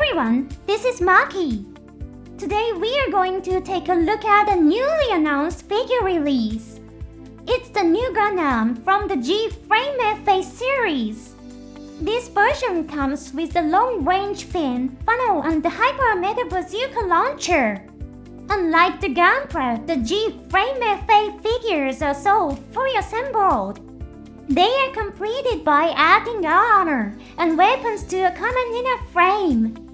everyone, this is Maki. Today we are going to take a look at a newly announced figure release. It's the Nu Gundam from the G-Frame FA series. This version comes with the long-range fin, funnel and the Hyper Mega Bazooka launcher. Unlike the Gunpla, the G-Frame FA figures are so fully assembled. They are completed by adding armor and weapons to a common inner frame.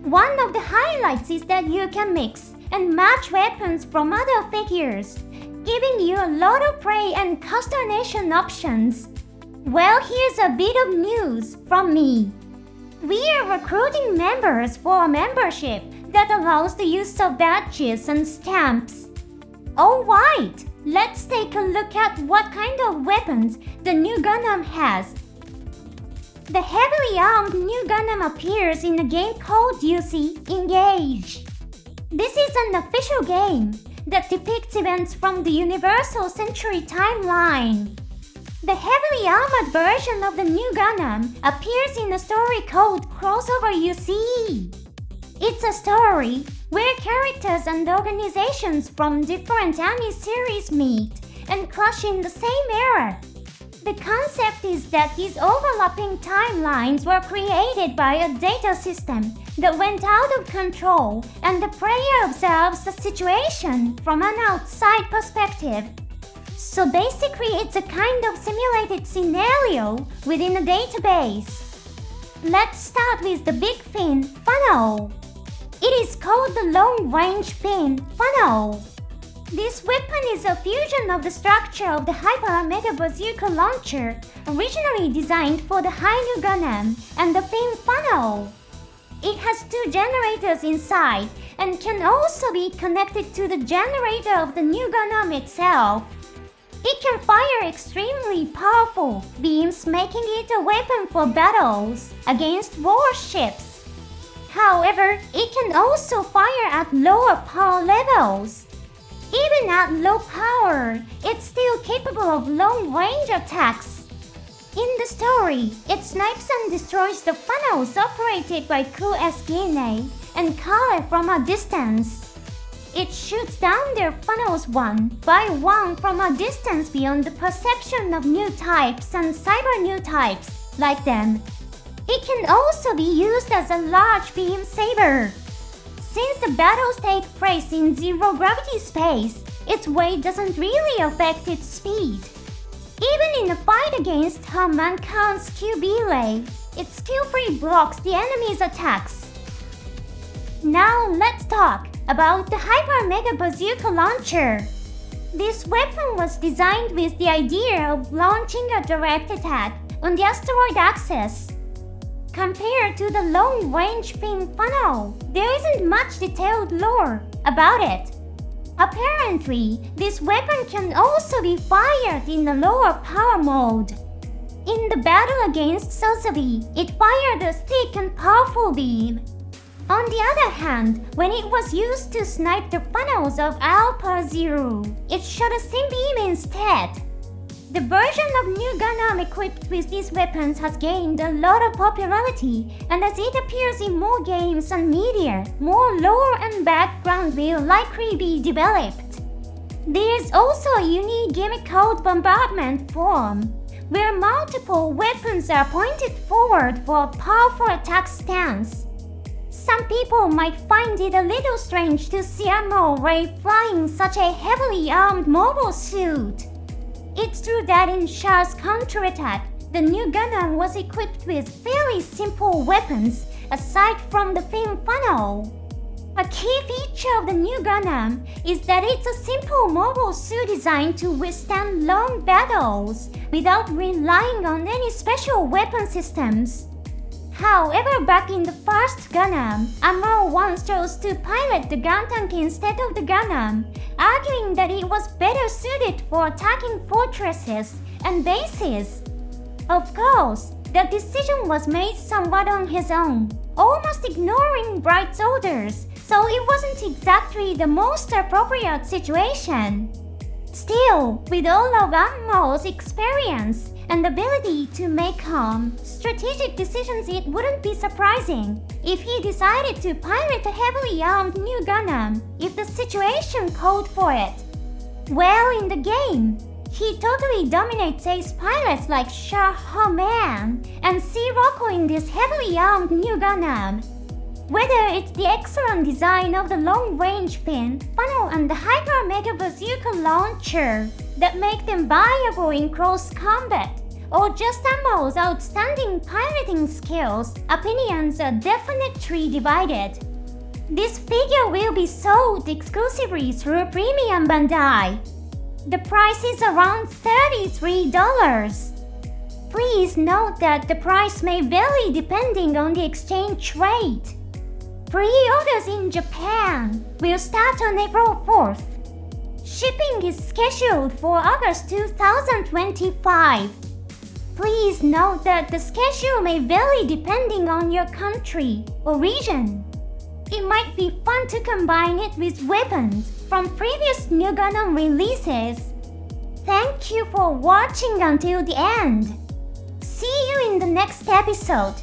One of the highlights is that you can mix and match weapons from other figures, giving you a lot of play and customization options. Well, here's a bit of news from me. We are recruiting members for a membership that allows the use of badges and stamps. Alright, let's take a look at what kind of weapons the Nu Gundam has. The heavily armed Nu Gundam appears in a game called Engage. This is an official game that depicts events from the Universal Century timeline. The heavily armored version of the Nu Gundam appears in a story called Crossover UC. It's a story where characters and organizations from different anime series meet and clash in the same era. The concept is that these overlapping timelines were created by a data system that went out of control, and the player observes the situation from an outside perspective. So basically it's a kind of simulated scenario within a database. Let's start with the big fin, funnel. It is called the long-range fin, funnel. This weapon is a fusion of the structure of the Hyper Mega Bazooka launcher, originally designed for the High Nu Gundam, and the fin funnel. It has two generators inside and can also be connected to the generator of the Nu Gundam itself. It can fire extremely powerful beams, making it a weapon for battles against warships. However, it can also fire at lower power levels. Even at low power, it's still capable of long-range attacks. In the story, it snipes and destroys the funnels operated by Ku Eskine and Kale from a distance. It shoots down their funnels one by one from a distance beyond the perception of new types and cyber new types like them. It can also be used as a large beam saber. Since the battles take place in zero-gravity space, its weight doesn't really affect its speed. Even in a fight against Mankiind's Q-Belay, it skillfully blocks the enemy's attacks. Now let's talk about the Hyper Mega Bazooka launcher. This weapon was designed with the idea of launching a direct attack on the asteroid axis. Compared to the long-range fin funnel, there isn't much detailed lore about it. Apparently, this weapon can also be fired in the lower power mode. In the battle against Sosabi, it fired a thick and powerful beam. On the other hand, when it was used to snipe the funnels of Alpha Zero, it shot a thin beam instead. The version of Nu Gundam equipped with these weapons has gained a lot of popularity, and as it appears in more games and media, more lore and background will likely be developed. There is also a unique gimmick called Bombardment Form, where multiple weapons are pointed forward for a powerful attack stance. Some people might find it a little strange to see Admiral Ray flying such a heavily armed mobile suit. It's true that in Char's counterattack, the Nu Gundam was equipped with fairly simple weapons aside from the fin funnel. A key feature of the Nu Gundam is that it's a simple mobile suit designed to withstand long battles without relying on any special weapon systems. However, back in the first Gundam, Admiral once chose to pilot the gun tank instead of the Gundam, arguing that it was better suited for attacking fortresses and bases. Of course, the decision was made somewhat on his own, almost ignoring Bright's orders, so it wasn't exactly the most appropriate situation. Still, with all of Anmo's experience and ability to make strategic decisions, it wouldn't be surprising if he decided to pilot a heavily armed Nu Gundam if the situation called for it. Well, in the game, he totally dominates ace pilots like Char and Sirocco in this heavily armed Nu Gundam. Whether it's the excellent design of the long-range fin, funnel, and the hyper-mega bazooka launcher that make them viable in close combat, or just Anmo's outstanding piloting skills, opinions are definitely divided. This figure will be sold exclusively through Premium Bandai. The price is around $33. Please note that the price may vary depending on the exchange rate. Pre-orders in Japan will start on April 4th. Shipping is scheduled for August 2025. Please note that the schedule may vary depending on your country or region. It might be fun to combine it with weapons from previous Nu Gundam releases. Thank you for watching until the end. See you in the next episode.